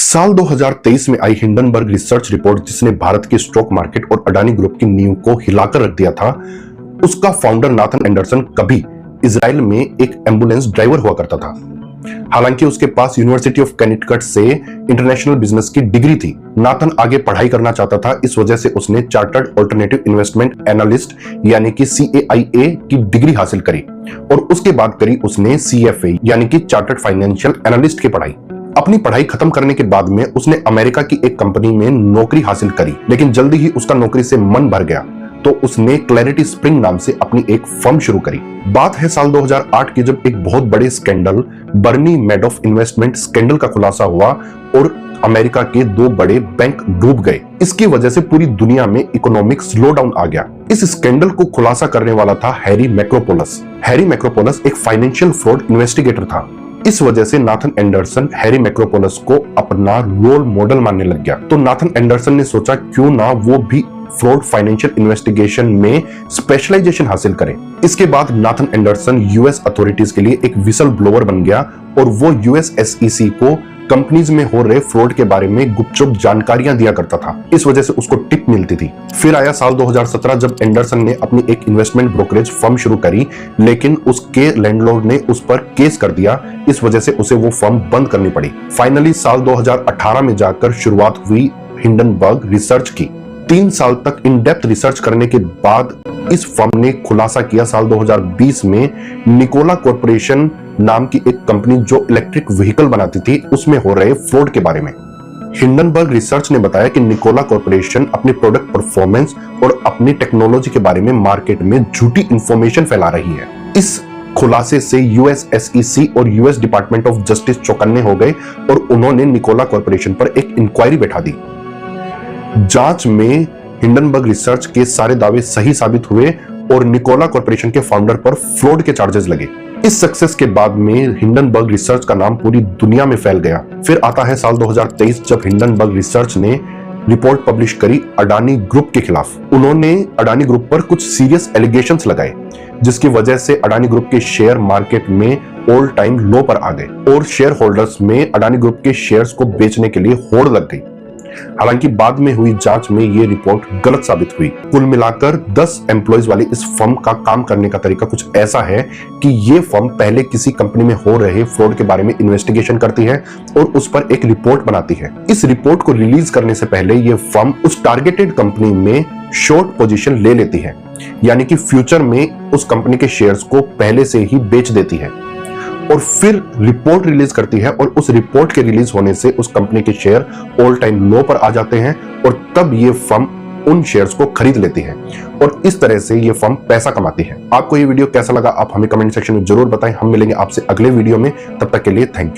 साल 2023 में आई Hindenburg research report जिसने भारत के स्टॉक मार्केट और अडानी ग्रुप की नींव को हिलाकर रख दिया था, उसका फाउंडर नाथन एंडरसन कभी इजराइल में एक एम्बुलेंस ड्राइवर हुआ करता था। हालांकि उसके पास यूनिवर्सिटी ऑफ कनेटिकट से इंटरनेशनल बिजनेस की डिग्री थी। नाथन आगे पढ़ाई करना चाहता था, इस वजह से उसने चार्टर्ड अल्टरनेटिव इन्वेस्टमेंट एनालिस्ट यानी कि CAIA की डिग्री हासिल करी और उसके बाद करी उसने CFA यानी कि चार्टर्ड फाइनेंशियल एनालिस्ट की पढ़ाई। अपनी पढ़ाई खत्म करने के बाद में उसने अमेरिका की एक कंपनी में नौकरी हासिल करी, लेकिन जल्दी ही उसका नौकरी से मन भर गया तो उसने क्लैरिटी स्प्रिंग नाम से अपनी एक फर्म शुरू करी। बात है साल 2008 की, जब एक बहुत बड़े स्कैंडल बर्नी मैडॉफ इन्वेस्टमेंट स्कैंडल का खुलासा हुआ और अमेरिका के 2 बड़े बैंक डूब गए। इसकी वजह से पूरी दुनिया में इकोनॉमिक स्लोडाउन आ गया। इस स्कैंडल को खुलासा करने वाला था हैरी मैक्रोपोलस। हैरी मैक्रोपोलस एक फाइनेंशियल फ्रॉड इन्वेस्टिगेटर था। इस वजह से नाथन एंडरसन हैरी मैक्रोपोलस को अपना रोल मॉडल मानने लग गया। तो नाथन एंडरसन ने सोचा क्यों ना वो भी फ्रॉड फाइनेंशियल इन्वेस्टिगेशन में स्पेशलाइजेशन हासिल करें। इसके बाद नाथन एंडरसन US अथॉरिटीज के लिए एक विसल ब्लोअर बन गया और वो US SEC को कंपनीज में हो रहे फ्रॉड के बारे में गुपचुप जानकारियां दिया करता था। इस वजह से उसको टिप मिलती थी। फिर आया साल 2017 जब एंडरसन ने अपनी एक इन्वेस्टमेंट ब्रोकरेज फर्म शुरू करी, लेकिन उसके लैंडलॉर्ड ने उस पर केस कर दिया। इस वजह से उसे वो फर्म बंद करनी पड़ी। फाइनली साल 2018 में जाकर शुरुआत हुई हिंडनबर्ग रिसर्च की। 3 साल तक इन डेप्थ रिसर्च करने के बाद इस फर्म ने खुलासा किया साल 2020 में निकोला कॉर्पोरेशन नाम की एक कंपनी जो इलेक्ट्रिक व्हीकल बनाती थी उसमें हो रहे फ्रॉड के बारे में। हिंडनबर्ग रिसर्च ने बताया कि निकोला कॉर्पोरेशन अपनी प्रोडक्ट परफॉर्मेंस और अपनी टेक्नोलॉजी के बारे में मार्केट में झूठी इंफॉर्मेशन फैला रही है। इस खुलासे से US SEC और US डिपार्टमेंट ऑफ जस्टिस चौकन्ने हो गए और उन्होंने निकोला कॉर्पोरेशन पर एक इंक्वायरी बैठा दी। जांच में हिंडनबर्ग रिसर्च के सारे दावे सही साबित हुए और निकोला कॉर्पोरेशन के फाउंडर पर फ्रॉड के चार्जेस लगे। इस सक्सेस के बाद में हिंडनबर्ग रिसर्च का नाम पूरी दुनिया में फैल गया। फिर आता है साल 2023 जब हिंडनबर्ग रिसर्च ने रिपोर्ट पब्लिश करी अडानी ग्रुप के खिलाफ। उन्होंने अडानी ग्रुप पर कुछ सीरियस एलिगेशंस लगाए जिसकी वजह से अडानी ग्रुप के शेयर मार्केट में ऑल टाइम लो पर आ गए और शेयर होल्डर्स में अडानी ग्रुप के शेयर्स को बेचने के लिए होड़ लग गई। हालांकि बाद में हुई जांच में ये रिपोर्ट गलत साबित हुई। कुल मिलाकर 10 एम्प्लॉइज वाली इस फर्म का काम करने का तरीका कुछ ऐसा है कि ये फर्म पहले किसी कंपनी में हो रहे फ्रॉड के बारे में इन्वेस्टिगेशन करती है और उस पर एक रिपोर्ट बनाती है। इस रिपोर्ट को रिलीज करने से पहले ये फर्म उस टारगेटेड कंपनी में शॉर्ट पोजीशन ले लेती है, यानी कि फ्यूचर में उस कंपनी के शेयर्स को पहले से ही बेच देती है और फिर रिपोर्ट रिलीज करती है और उस रिपोर्ट के रिलीज होने से उस कंपनी के शेयर ऑल टाइम लो पर आ जाते हैं और तब ये फर्म उन शेयर्स को खरीद लेती है और इस तरह से ये फर्म पैसा कमाती है। आपको ये वीडियो कैसा लगा आप हमें कमेंट सेक्शन में जरूर बताएं। हम मिलेंगे आपसे अगले वीडियो में, तब तक के लिए थैंक यू।